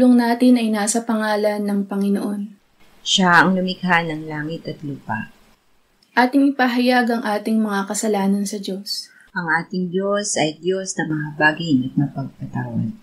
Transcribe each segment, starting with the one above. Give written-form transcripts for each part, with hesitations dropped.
pagtulong natin ay nasa pangalan ng Panginoon. Siya ang lumikha ng langit at lupa. Ating ipahayag ang ating mga kasalanan sa Diyos. Ang ating Diyos ay Diyos na mahabagin at mapagpatawad.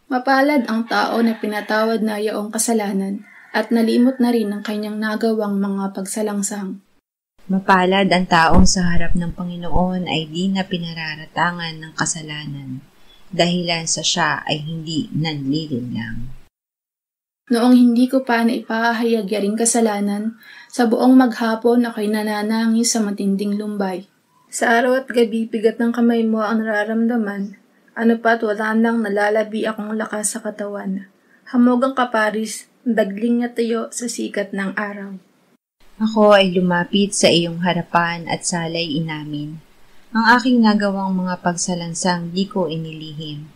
Mapalad ang tao na pinatawad na yaong kasalanan at nalimot na rin ang kanyang nagawang mga pagsalangsang. Mapalad ang taong sa harap ng Panginoon ay di na pinararatangan ng kasalanan, dahilan sa siya ay hindi nanlilinlang. Noong hindi ko pa naipahayag yaring kasalanan, sa buong maghapon ako'y nananangis sa matinding lumbay. Sa araw at gabi, bigat ng kamay mo ang nararamdaman. Ano pa't wala nang nalalabi akong lakas sa katawan. Hamog ang kaparis, dagling na tayo sa sikat ng araw. Ako ay lumapit sa iyong harapan at salay inamin. Ang aking nagawang mga pagsalansang di ko inilihim.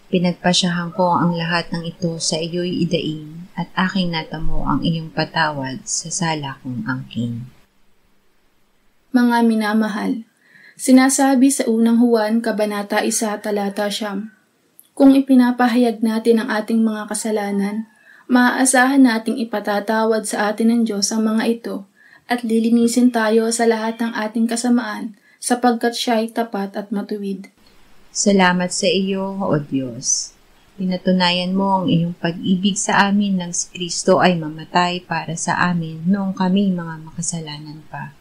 Pinagpasyahan ko ang lahat ng ito sa iyo'y idaing at aking natamo ang iyong patawad sa sala kong angkin. Mga minamahal, sinasabi sa unang Juan, Kabanata 1, Talata 9, kung ipinapahayag natin ang ating mga kasalanan, maaasahan nating ipatatawad sa atin ng Diyos ang mga ito at lilinisin tayo sa lahat ng ating kasamaan sapagkat siya ay tapat at matuwid. Salamat sa iyo, O Diyos. Pinatunayan mo ang iyong pag-ibig sa amin nang si Kristo ay mamatay para sa amin noong kami mga makasalanan pa.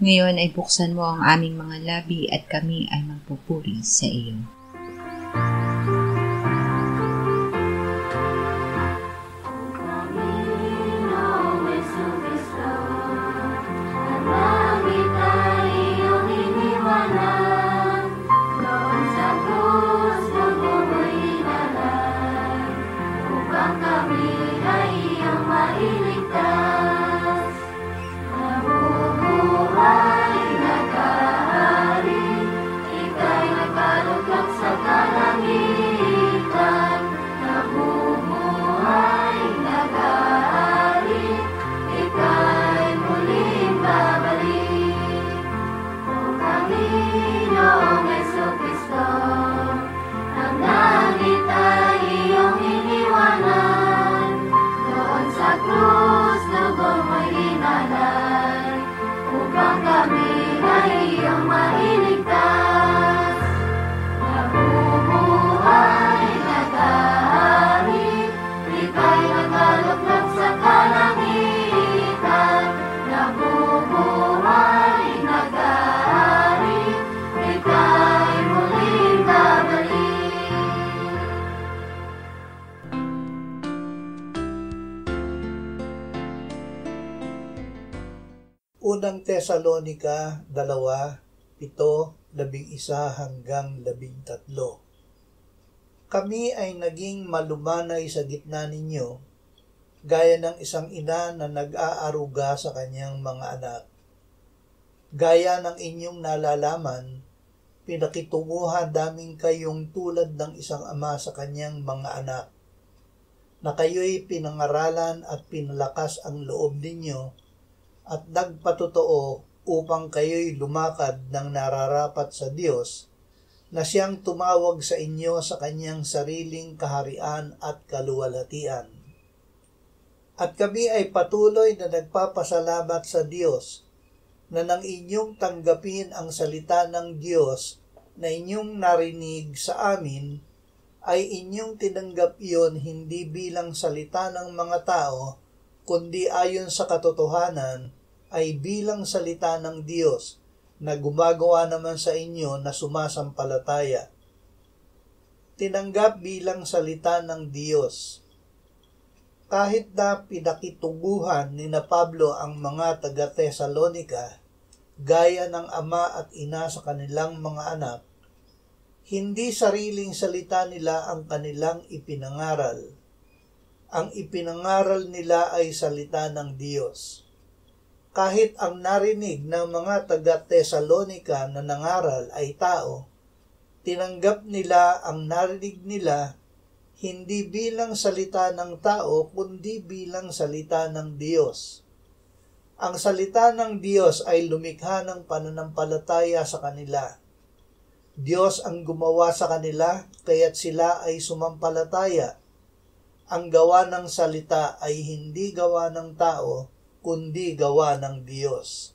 Ngayon ay buksan mo ang aming mga labi at kami ay magpupuri sa iyo. Unang Tesalonica 2:7-11. Kami ay naging malumanay sa gitna ninyo, gaya ng isang ina na nag-aaruga sa kanyang mga anak. Gaya ng inyong nalalaman, pinakitunguhan namin kayong tulad ng isang ama sa kanyang mga anak, na kayo'y pinangaralan at pinalakas ang loob ninyo at nagpatotoo upang kayo'y lumakad ng nararapat sa Diyos na siyang tumawag sa inyo sa kanyang sariling kaharian at kaluwalhatian. At kami ay patuloy na nagpapasalamat sa Diyos na nang inyong tanggapin ang salita ng Diyos na inyong narinig sa amin, ay inyong tinanggap iyon hindi bilang salita ng mga tao, kundi ayon sa katotohanan ay bilang salita ng Diyos na gumagawa naman sa inyo na sumasampalataya. Tinanggap bilang salita ng Diyos. Kahit na pinakituguhan ni na Pablo ang mga taga-Tesalonika, gaya ng ama at ina sa kanilang mga anak, hindi sariling salita nila ang kanilang ipinangaral. Ang ipinangaral nila ay salita ng Diyos. Kahit ang narinig ng mga taga-Tesalonika na nangaral ay tao, tinanggap nila ang narinig nila hindi bilang salita ng tao, kundi bilang salita ng Diyos. Ang salita ng Diyos ay lumikha ng pananampalataya sa kanila. Diyos ang gumawa sa kanila, kaya't sila ay sumampalataya. Ang gawa ng salita ay hindi gawa ng tao, kundi gawa ng Diyos.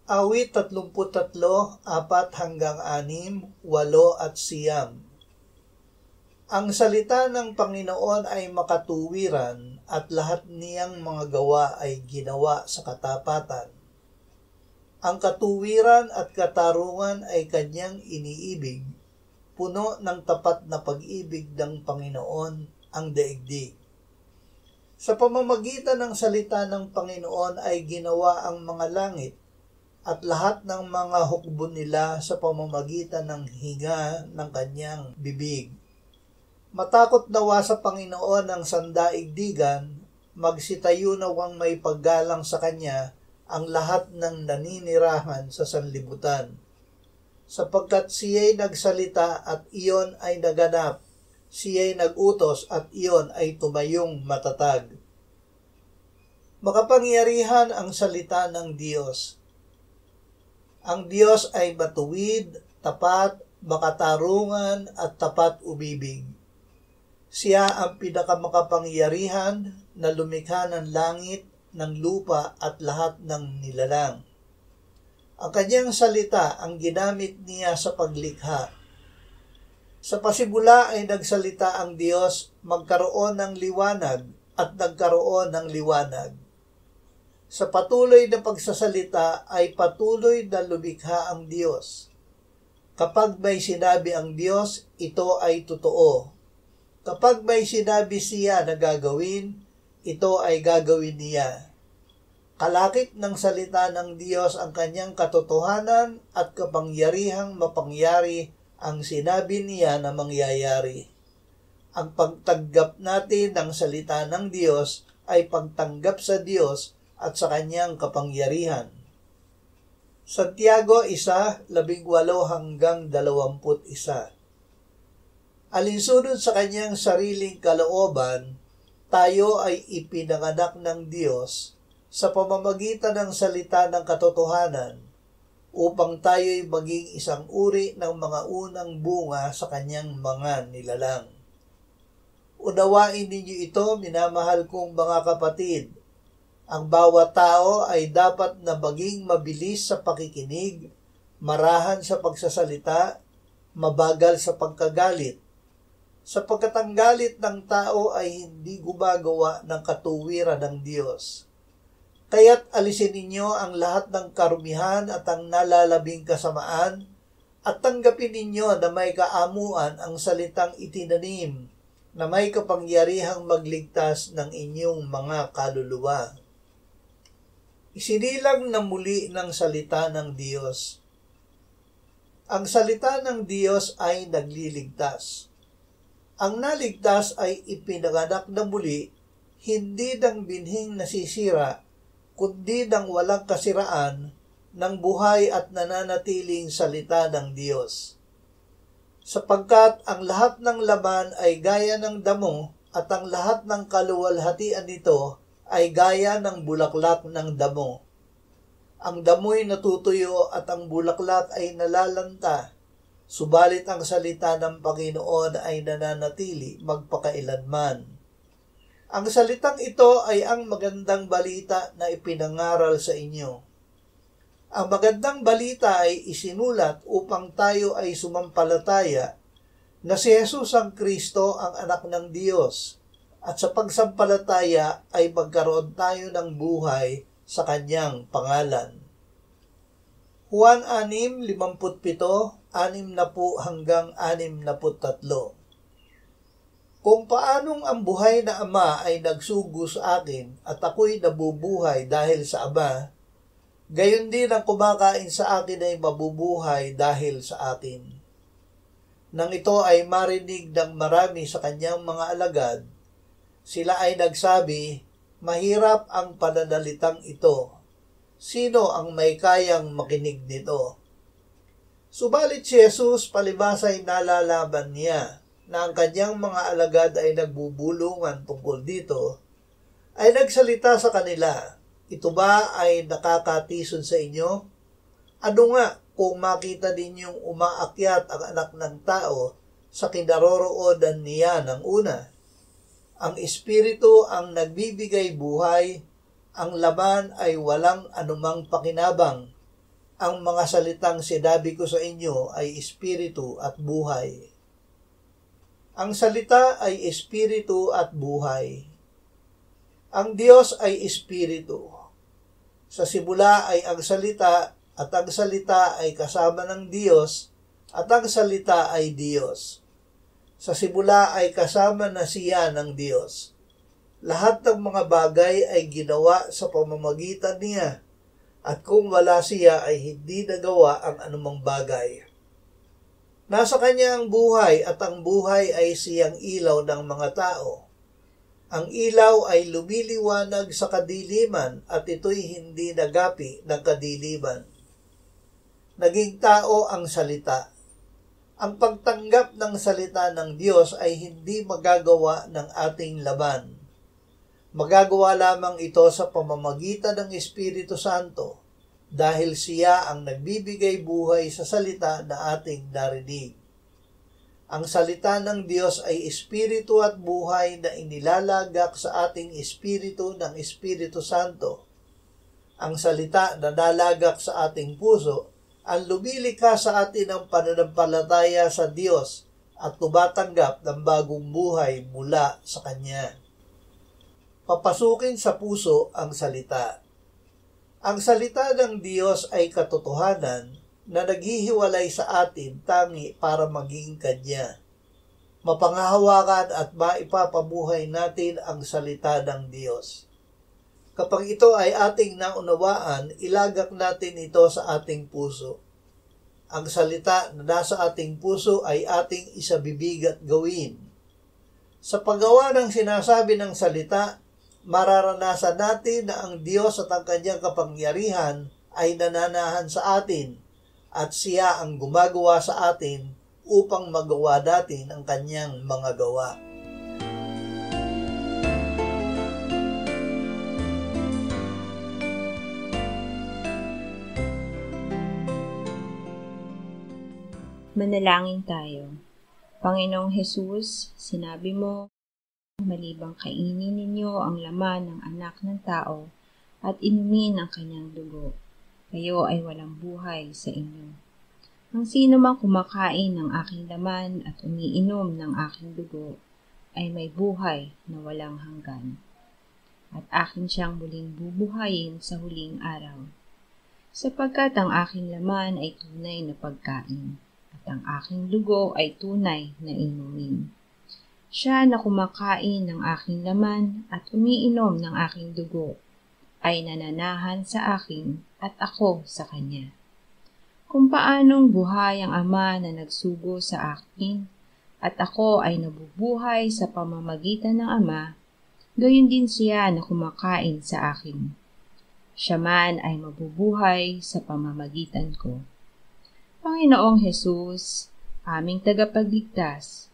Awit 33, 4-6, 8 at 9. Ang salita ng Panginoon ay makatuwiran at lahat niyang mga gawa ay ginawa sa katapatan. Ang katuwiran at katarungan ay kanyang iniibig, puno ng tapat na pag-ibig ng Panginoon ang daigdig. Sa pamamagitan ng salita ng Panginoon ay ginawa ang mga langit at lahat ng mga hukbo nila sa pamamagitan ng hinga ng kanyang bibig. Matakot nawa sa Panginoon ang sandaigdigan, magsitayo nawang may paggalang sa Kanya ang lahat ng naninirahan sa sanlibutan. Sapagkat siya'y nagsalita at iyon ay naganap, siya'y nagutos at iyon ay tumayong matatag. Makapangyarihan ang salita ng Diyos. Ang Diyos ay matuwid, tapat, makatarungan at tapat umibig. Siya ang pinakamakapangyarihan na lumikha ng langit, ng lupa at lahat ng nilalang. Ang kanyang salita ang ginamit niya sa paglikha. Sa pasimula ay nagsalita ang Diyos, magkaroon ng liwanag at nagkaroon ng liwanag. Sa patuloy na pagsasalita ay patuloy na lumikha ang Diyos. Kapag may sinabi ang Diyos, ito ay totoo. Kapag may sinabi siya na gagawin, ito ay gagawin niya. Kalakip ng salita ng Diyos ang kanyang katotohanan at kapangyarihang mapangyari ang sinabi niya na mangyayari. Ang pagtanggap natin ng salita ng Diyos ay pagtanggap sa Diyos at sa kanyang kapangyarihan. Santiago 1:18-21. Alinsunod sa kanyang sariling kalooban, tayo ay ipinanganak ng Diyos sa pamamagitan ng salita ng katotohanan upang tayo'y maging isang uri ng mga unang bunga sa kanyang mga nilalang. Unawain ninyo ito, minamahal kong mga kapatid. Ang bawat tao ay dapat na maging mabilis sa pakikinig, marahan sa pagsasalita, mabagal sa pagkagalit, sapagkat ang galit ng tao ay hindi gumagawa ng katuwiran ng Diyos. Kaya't alisin ninyo ang lahat ng karumihan at ang nalalabing kasamaan at tanggapin ninyo na may kaamuan ang salitang itinanim na may kapangyarihang magligtas ng inyong mga kaluluwa. Isinilang na muli ng salita ng Diyos. Ang salita ng Diyos ay nagliligtas. Ang naligtas ay ipinanganak na muli, hindi ng binhing nasisira, kundi ng walang kasiraan, ng buhay at nananatiling salita ng Diyos. Sapagkat ang lahat ng laman ay gaya ng damo, at ang lahat ng kaluwalhatian nito ay gaya ng bulaklak ng damo. Ang damo'y natutuyo at ang bulaklak ay nalalanta, subalit ang salita ng Panginoon ay nananatili magpakailanman. Ang salitang ito ay ang magandang balita na ipinangaral sa inyo. Ang magandang balita ay isinulat upang tayo ay sumampalataya na si Jesus ang Kristo ang anak ng Diyos, at sa pagsampalataya ay magkaroon tayo ng buhay sa kanyang pangalan. Juan 6:57, 60 hanggang 63. Kung paanong ang buhay na Ama ay nagsugo sa akin at ako'y nabubuhay dahil sa Ama, gayon din ang kumakain sa akin ay mabubuhay dahil sa akin. Nang ito ay marinig ng marami sa kanyang mga alagad, sila ay nagsabi, "Mahirap ang pananalitang ito. Sino ang may kayang makinig nito?" Subalit si Jesus palibhas ay nalalaman niya na ang kanyang mga alagad ay nagbubulungan tungkol dito, ay nagsalita sa kanila, "Ito ba ay nakakatison sa inyo? Ano nga kung makita ninyong umaakyat ang anak ng tao sa kinaroroonan niya ng una? Ang Espiritu ang nagbibigay buhay, ang laman ay walang anumang pakinabang. Ang mga salitang sinabi ko sa inyo ay espiritu at buhay." Ang salita ay espiritu at buhay. Ang Diyos ay espiritu. Sa simula ay ang salita, at ang salita ay kasama ng Diyos, at ang salita ay Diyos. Sa simula ay kasama na siya ng Diyos. Lahat ng mga bagay ay ginawa sa pamamagitan niya, at kung wala siya ay hindi nagawa ang anumang bagay. Nasa kanya ang buhay, at ang buhay ay siyang ilaw ng mga tao. Ang ilaw ay lumiliwanag sa kadiliman, at ito'y hindi nagapi ng kadiliman. Naging tao ang salita. Ang pagtanggap ng salita ng Diyos ay hindi magagawa ng ating laman. Magagawa lamang ito sa pamamagitan ng Espiritu Santo, dahil siya ang nagbibigay buhay sa salita na ating narinig. Ang salita ng Diyos ay espiritu at buhay na inilalagak sa ating espiritu ng Espiritu Santo. Ang salita na nalagak sa ating puso ang lumilikha sa atin ng pananampalataya sa Diyos at tumatanggap ng bagong buhay mula sa Kanya. Papasukin sa puso ang salita. Ang salita ng Diyos ay katotohanan na naghihiwalay sa atin tangi para maging Kanya. Mapangahawakan at maipapabuhay natin ang salita ng Diyos. Kapag ito ay ating naunawaan, ilagak natin ito sa ating puso. Ang salita na nasa ating puso ay ating isabibig at gawin. Sa paggawa ng sinasabi ng salita, mararanasan natin na ang Diyos at ang Kanyang kapangyarihan ay nananahan sa atin, at siya ang gumagawa sa atin upang magawa natin ang Kanyang mga gawa. Manalangin tayo. Panginoong Hesus, sinabi mo, malibang kainin ninyo ang laman ng anak ng tao at inumin ang kanyang dugo, kayo ay walang buhay sa inyo. Ang sino mang kumakain ng aking laman at umiinom ng aking dugo ay may buhay na walang hanggan, at akin siyang muling bubuhayin sa huling araw. Sapagkat ang aking laman ay tunay na pagkain, at ang aking dugo ay tunay na inumin. Siya na kumakain ng aking laman at umiinom ng aking dugo ay nananahan sa akin at ako sa kanya. Kung paanong buhay ang Ama na nagsugo sa akin at ako ay nabubuhay sa pamamagitan ng Ama, gayon din siya na kumakain sa akin. Siya man ay mabubuhay sa pamamagitan ko. Panginoong Hesus, aming tagapagligtas,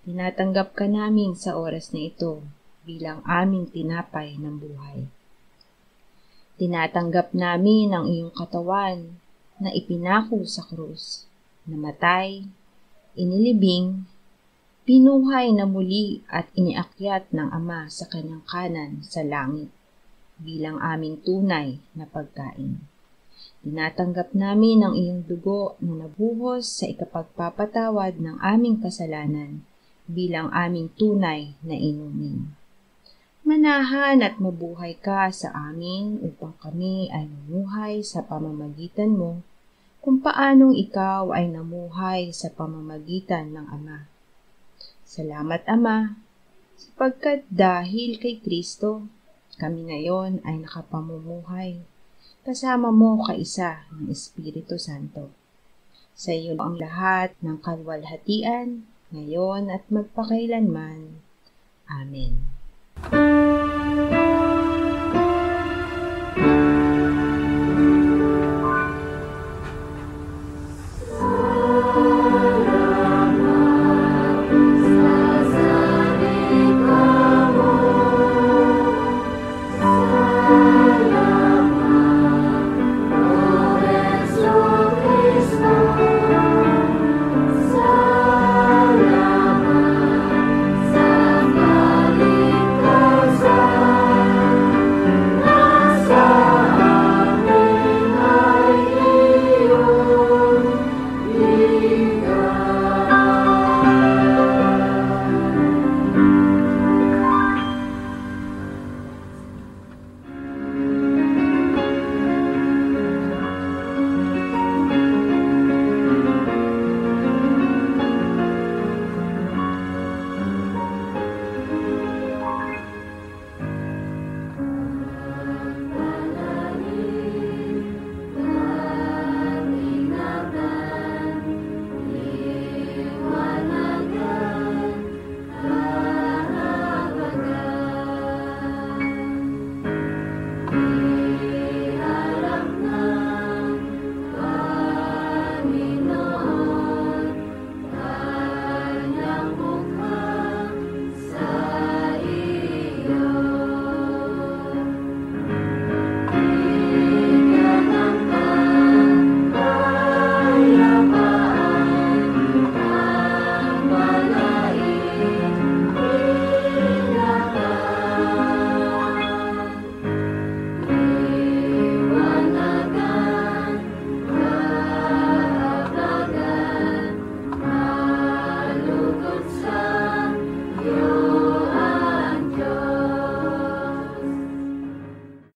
tinatanggap ka namin sa oras na ito bilang aming tinapay ng buhay. Tinatanggap namin ang iyong katawan na ipinako sa krus, namatay, inilibing, Pinuhay na muli at iniakyat ng Ama sa kanyang kanan sa langit bilang aming tunay na pagkain. Tinatanggap namin ang iyong dugo na nabuhos sa ikapagpapatawad ng aming kasalanan bilang aming tunay na inumin. Manahan at mabuhay ka sa amin upang kami ay mamuhay sa pamamagitan mo kung paanong ikaw ay namuhay sa pamamagitan ng Ama. Salamat, Ama, sapagkat dahil kay Kristo, kami ngayon ay nakapamumuhay, kasama mo kaisa ng Espiritu Santo. Sa iyo ang lahat ng kalwalhatian, ngayon at magpakailanman. Amen.